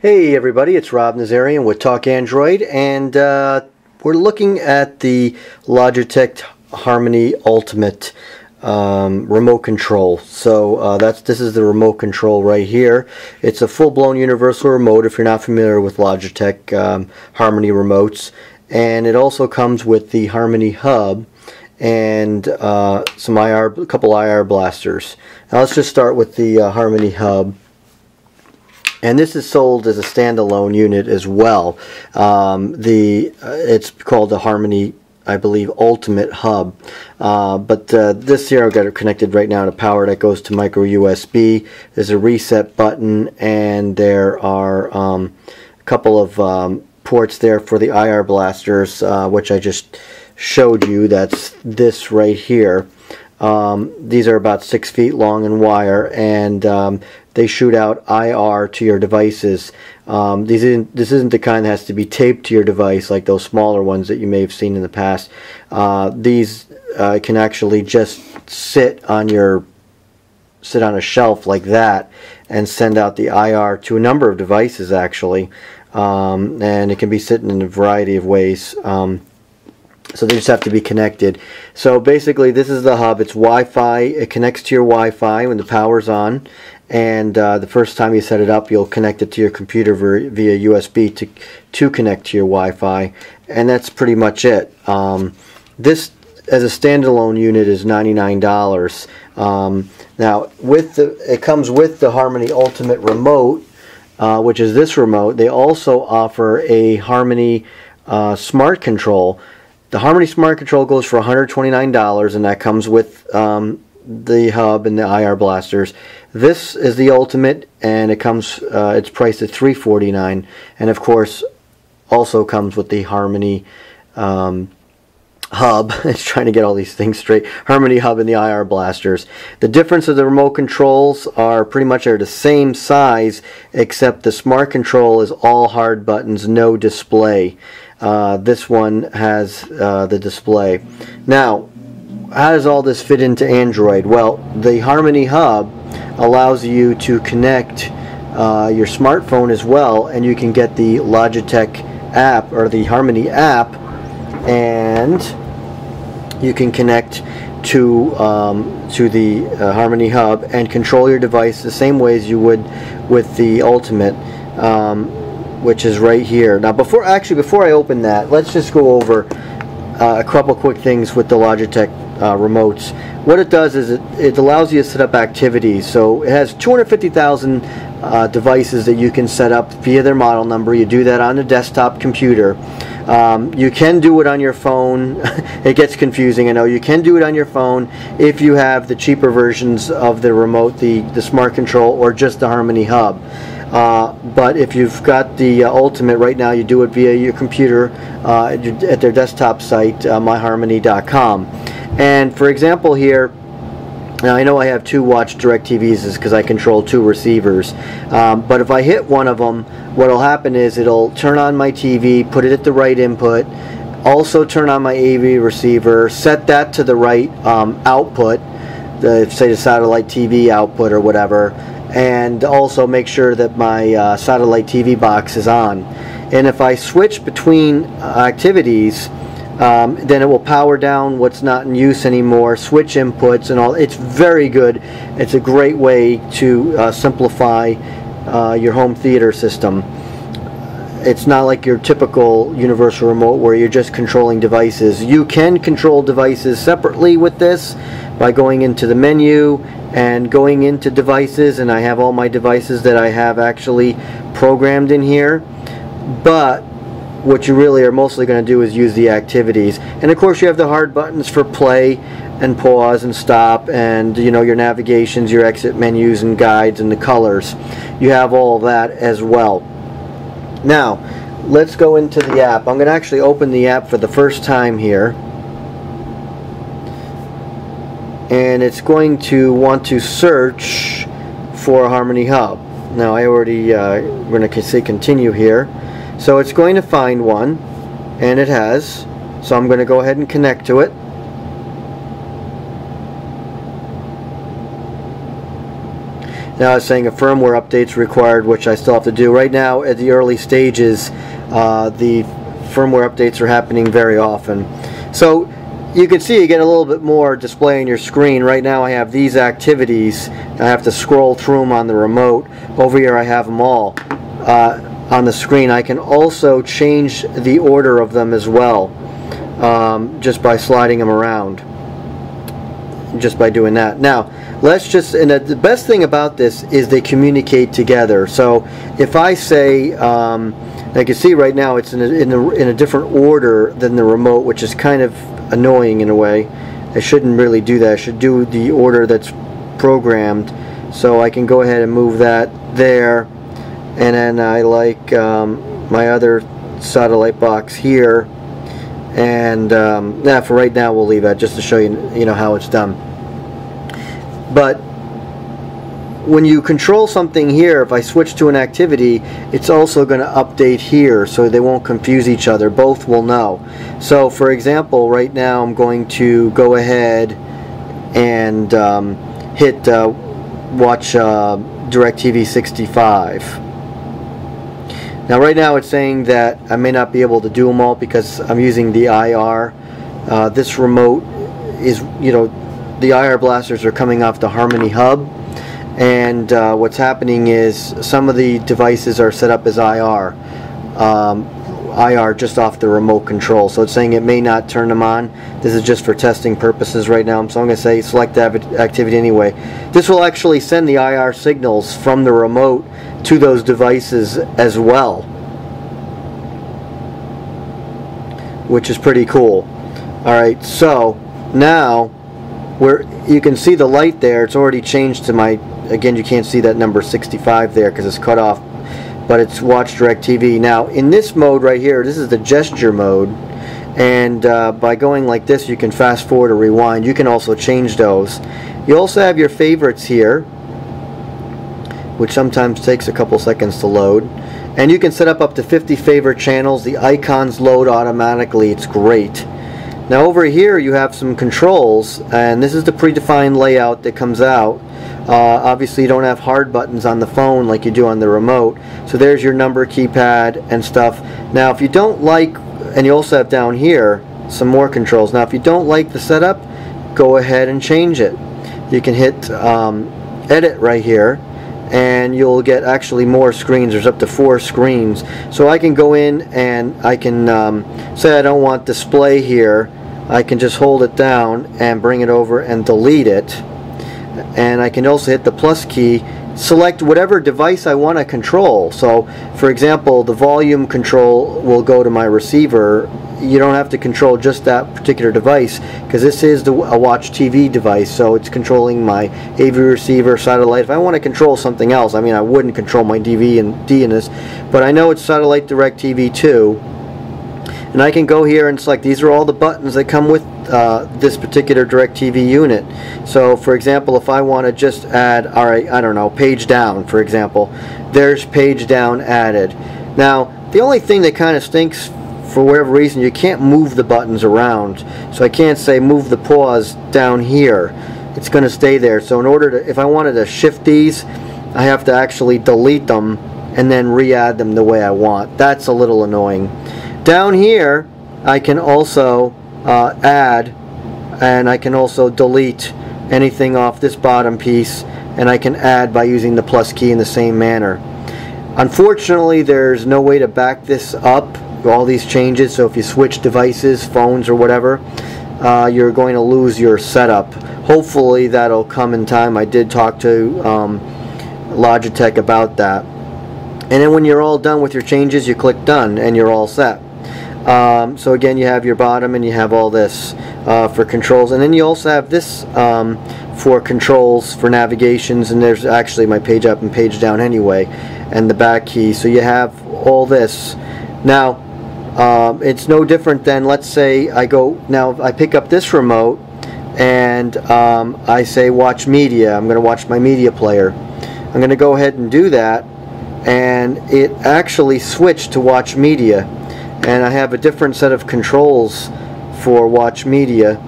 Hey everybody, it's Rob Nazarian with Talk Android, and we're looking at the Logitech Harmony Ultimate remote control. So this is the remote control right here. It's a full-blown universal remote if you're not familiar with Logitech Harmony remotes, and it also comes with the Harmony hub and a couple IR blasters. Now let's just start with the Harmony hub. And this is sold as a standalone unit as well. It's called the Harmony, I believe, Ultimate Hub. But this here I've got it connected right now to power that goes to micro USB. There's a reset button, and there are a couple of ports there for the IR blasters, which I just showed you. That's this right here. These are about 6 feet long in wire, and they shoot out IR to your devices. This isn't the kind that has to be taped to your device like those smaller ones that you may have seen in the past. These can actually just sit on a shelf like that and send out the IR to a number of devices actually, and it can be sitting in a variety of ways. So they just have to be connected. So basically this is the hub. It's Wi-Fi. It connects to your Wi-Fi when the power's on, and the first time you set it up you'll connect it to your computer via USB to connect to your Wi-Fi, and that's pretty much it. This as a standalone unit is $99. Now it comes with the Harmony Ultimate remote, which is this remote. They also offer a Harmony Smart Control. The Harmony Smart Control goes for $129, and that comes with the hub and the IR blasters. This is the Ultimate, and it comes. It's priced at $349, and of course, also comes with the Harmony hub. It's trying to get all these things straight. Harmony hub and the IR blasters. The difference of the remote controls are pretty much the same size, except the Smart Control is all hard buttons, no display. This one has the display. Now, how does all this fit into Android? Well, the Harmony hub allows you to connect your smartphone as well, and you can get the Logitech app or the Harmony app, and you can connect to the Harmony hub and control your device the same way as you would with the Ultimate, which is right here. Now before I open that, let's just go over a couple quick things with the Logitech remotes. What it does is it allows you to set up activities. So it has 250,000 devices that you can set up via their model number. You do that on the desktop computer. You can do it on your phone. It gets confusing, I know. You can do it on your phone if you have the cheaper versions of the remote, the Smart Control, or just the Harmony hub. But if you've got the Ultimate right now, you do it via your computer at their desktop site, myharmony.com. And for example here, now I know I have two Watch Direct TVs because I control two receivers, but if I hit one of them, what will happen is it'll turn on my TV, put it at the right input, also turn on my AV receiver, set that to the right output, say the satellite TV output or whatever, and also make sure that my satellite TV box is on. And if I switch between activities, then it will power down what's not in use anymore, switch inputs and all. It's very good. It's a great way to simplify your home theater system. It's not like your typical universal remote where you're just controlling devices. You can control devices separately with this by going into the menu and going into devices, and I have all my devices that I have actually programmed in here. But what you really are mostly going to do is use the activities, and of course you have the hard buttons for play and pause and stop, and your navigations, your exit menus and guides, and the colors. You have all that as well. Now let's go into the app. I'm going to actually open the app for the first time here, and it's going to want to search for a Harmony hub. Now I already we're going to say continue here. So it's going to find one, and it has. So I'm going to go ahead and connect to it. Now it's saying a firmware update's required, which I still have to do. Right now, at the early stages, the firmware updates are happening very often. So you can see you get a little bit more display on your screen. Right now I have these activities. I have to scroll through them on the remote. Over here I have them all on the screen. I can also change the order of them as well, just by sliding them around, just by doing that. Now let's just, and the best thing about this is they communicate together. So if I say, you can see right now it's in a different order than the remote, which is kind of annoying in a way. I shouldn't really do that. I should do the order that's programmed. So I can go ahead and move that there, and then I like my other satellite box here, and yeah, for right now we'll leave that just to show you, you know, how it's done. But when you control something here, if I switch to an activity, it's also going to update here, so they won't confuse each other. Both will know. So for example, right now I'm going to go ahead and hit watch DirecTV 65. Now right now it's saying that I may not be able to do them all because I'm using the IR. This remote is, you know, the IR blasters are coming off the Harmony hub. And what's happening is some of the devices are set up as IR just off the remote control. So it's saying it may not turn them on. This is just for testing purposes right now. So I'm going to say select activity anyway. This will actually send the IR signals from the remote to those devices as well, which is pretty cool. Alright, so now where you can see the light there, it's already changed to my, again, you can't see that number 65 there because it's cut off, but it's watch DirecTV. Now in this mode right here, this is the gesture mode, and by going like this you can fast forward or rewind. You can also change those. You also have your favorites here, which sometimes takes a couple seconds to load, and you can set up to 50 favorite channels. The icons load automatically. It's great. Now over here you have some controls, and this is the predefined layout that comes out. Obviously you don't have hard buttons on the phone like you do on the remote, so there's your number keypad and stuff. Now if you don't like, and you also have down here some more controls. Now if you don't like the setup, go ahead and change it. You can hit edit right here, and you'll get actually more screens. There's up to 4 screens. So I can go in and I can say I don't want display here. I can just hold it down and bring it over and delete it. And I can also hit the plus key, select whatever device I want to control. So for example, the volume control will go to my receiver. You don't have to control just that particular device because this is a watch TV device, so it's controlling my AV receiver, satellite. If I want to control something else, I mean, I wouldn't control my DVD in this, but I know it's satellite DirecTV 2, and I can go here and select. These are all the buttons that come with this particular DirecTV unit. So for example, if I want to just add, alright, I don't know, page down, for example, there's page down added. Now the only thing that kind of stinks, for whatever reason, you can't move the buttons around. So I can't say move the pause down here. It's going to stay there. So in order to, if I wanted to shift these, I have to actually delete them and then re-add them the way I want. That's a little annoying. Down here I can also add, and I can also delete anything off this bottom piece, and I can add by using the plus key in the same manner. Unfortunately, there's no way to back this up, all these changes, so if you switch devices, phones or whatever, you're going to lose your setup. Hopefully that'll come in time. I did talk to Logitech about that. And then when you're all done with your changes, you click done and you're all set. So again, you have your bottom and you have all this for controls, and then you also have this for controls for navigations, and there's actually my page up and page down anyway, and the back key. So you have all this. Now it's no different than, let's say I pick up this remote and I say watch media. I'm going to watch my media player. I'm going to go ahead and do that, and it actually switched to watch media. And I have a different set of controls for watch media,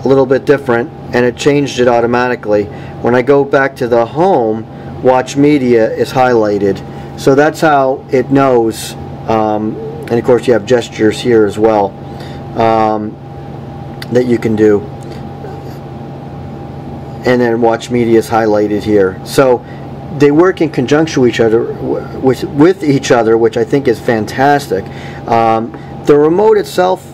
a little bit different. and it changed it automatically. When I go back to the home, watch media is highlighted. So that's how it knows. And of course you have gestures here as well that you can do. And then watch media is highlighted here. So they work in conjunction with each other, which I think is fantastic. The remote itself,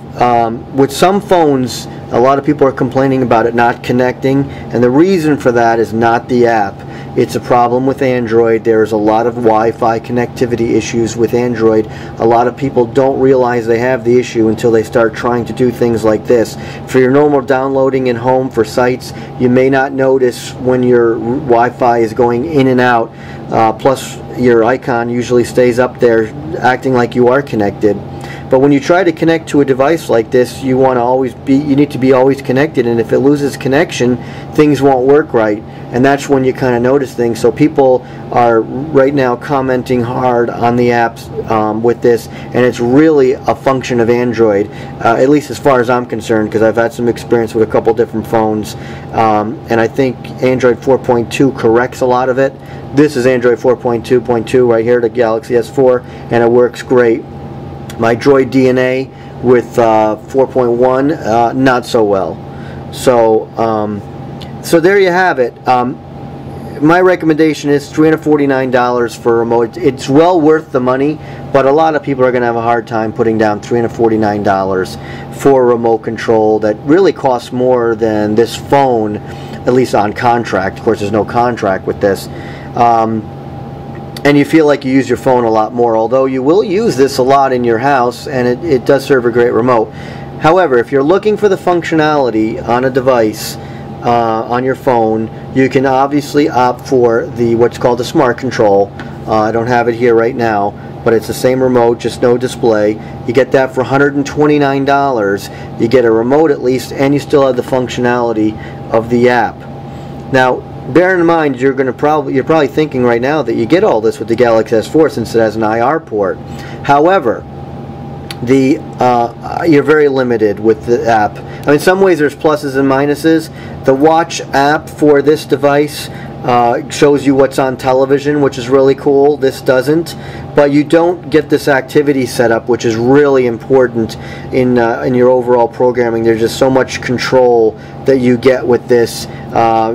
with some phones, a lot of people are complaining about it not connecting, and the reason for that is not the app. It's a problem with Android. There's a lot of Wi-Fi connectivity issues with Android. A lot of people don't realize they have the issue until they start trying to do things like this. For your normal downloading in home for sites, you may not notice when your Wi-Fi is going in and out. Plus, your icon usually stays up there acting like you are connected. But when you try to connect to a device like this, you need to be always connected, and if it loses connection, things won't work right. And that's when you kind of notice things. So people are right now commenting hard on the apps with this, and it's really a function of Android, at least as far as I'm concerned, because I've had some experience with a couple different phones, and I think Android 4.2 corrects a lot of it. This is Android 4.2.2 right here, the Galaxy S4, and it works great. My Droid DNA with 4.1, not so well. So there you have it. My recommendation is $349 for a remote. It's well worth the money, but a lot of people are going to have a hard time putting down $349 for a remote control that really costs more than this phone, at least on contract. Of course, there's no contract with this. And you feel like you use your phone a lot more, although you will use this a lot in your house, and it does serve a great remote. However, if you're looking for the functionality on a device, on your phone, you can obviously opt for what's called the Smart Control. I don't have it here right now, but it's the same remote, just no display. You get that for $129. You get a remote at least, and you still have the functionality of the app. Now, bear in mind, you're probably thinking right now that you get all this with the Galaxy S4 since it has an IR port. However, you're very limited with the app. I mean, in some ways there's pluses and minuses. The Watch app for this device shows you what's on television, which is really cool. This doesn't, but you don't get this activity setup, which is really important in your overall programming. There's just so much control that you get with this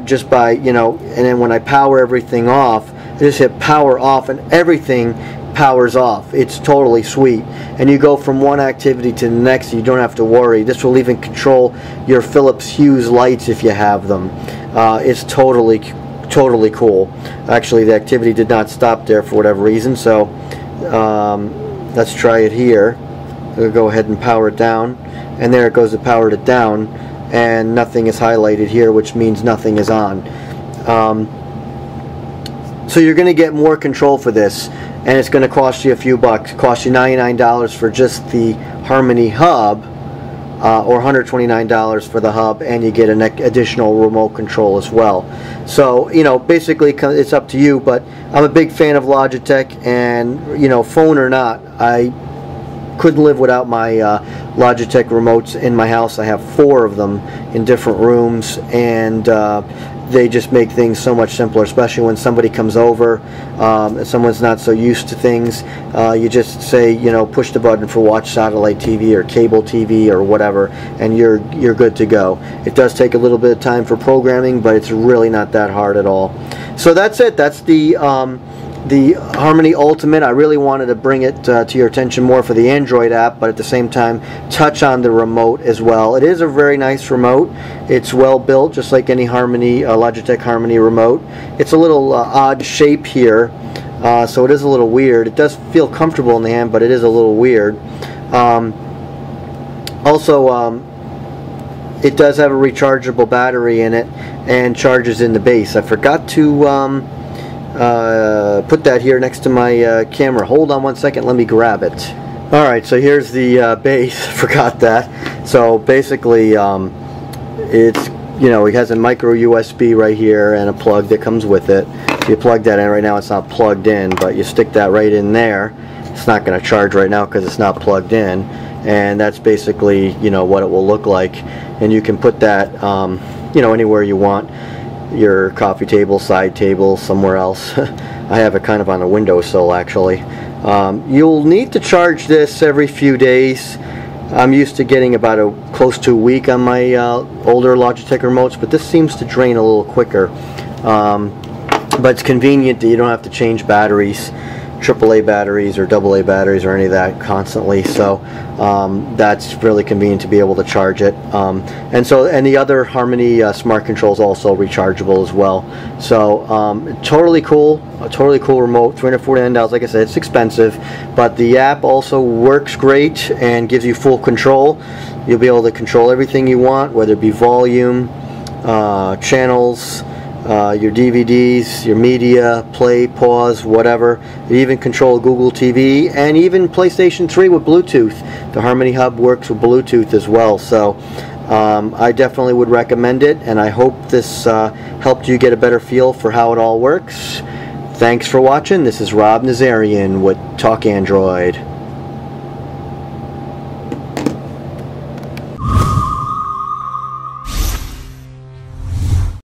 just by, and then when I power everything off, I just hit power off and everything powers off. It's totally sweet, and you go from one activity to the next. You don't have to worry. This will even control your Philips Hue lights if you have them. It's totally cool. Actually, the activity did not stop there for whatever reason, so let's try it here. We'll go ahead and power it down, and there it goes. It powered it down, and nothing is highlighted here, which means nothing is on. So you're going to get more control for this, and it's going to cost you a few bucks. It costs you $99 for just the Harmony Hub, or $129 for the hub, and you get an additional remote control as well. So, basically it's up to you, but I'm a big fan of Logitech, and, phone or not, I couldn't live without my Logitech remotes in my house. I have 4 of them in different rooms, and they just make things so much simpler, especially when somebody comes over and someone's not so used to things. You just say, push the button for watch satellite TV or cable TV or whatever, and you're good to go. It does take a little bit of time for programming, but it's really not that hard at all. So that's it. That's the Harmony Ultimate. I really wanted to bring it to your attention more for the Android app, but at the same time touch on the remote as well. It is a very nice remote. It's well built, just like any Logitech Harmony remote. It's a little odd shape here, so it is a little weird. It does feel comfortable in the hand, but it is a little weird. Also, it does have a rechargeable battery in it and charges in the base. I forgot to put that here next to my camera. Hold on one second, let me grab it. Alright, so here's the base. Forgot that. So basically it's, it has a micro USB right here and a plug that comes with it. So you plug that in. Right now it's not plugged in, but you stick that right in there. It's not going to charge right now because it's not plugged in, and that's basically what it will look like. And you can put that anywhere you want. Your coffee table, side table, somewhere else. I have it kind of on a windowsill actually. You'll need to charge this every few days. I'm used to getting about close to a week on my older Logitech remotes, but this seems to drain a little quicker. But it's convenient that you don't have to change batteries, AAA batteries or AA batteries or any of that constantly, so that's really convenient to be able to charge it. And the other Harmony smart controls also rechargeable as well. So totally cool, a totally cool remote. $349. Like I said, it's expensive, but the app also works great and gives you full control. You'll be able to control everything you want, whether it be volume, channels, your DVDs, your media, play, pause, whatever. You even control Google TV and even PlayStation 3 with Bluetooth. The Harmony Hub works with Bluetooth as well, so I definitely would recommend it, and I hope this helped you get a better feel for how it all works. Thanks for watching. This is Rob Nazarian with Talk Android.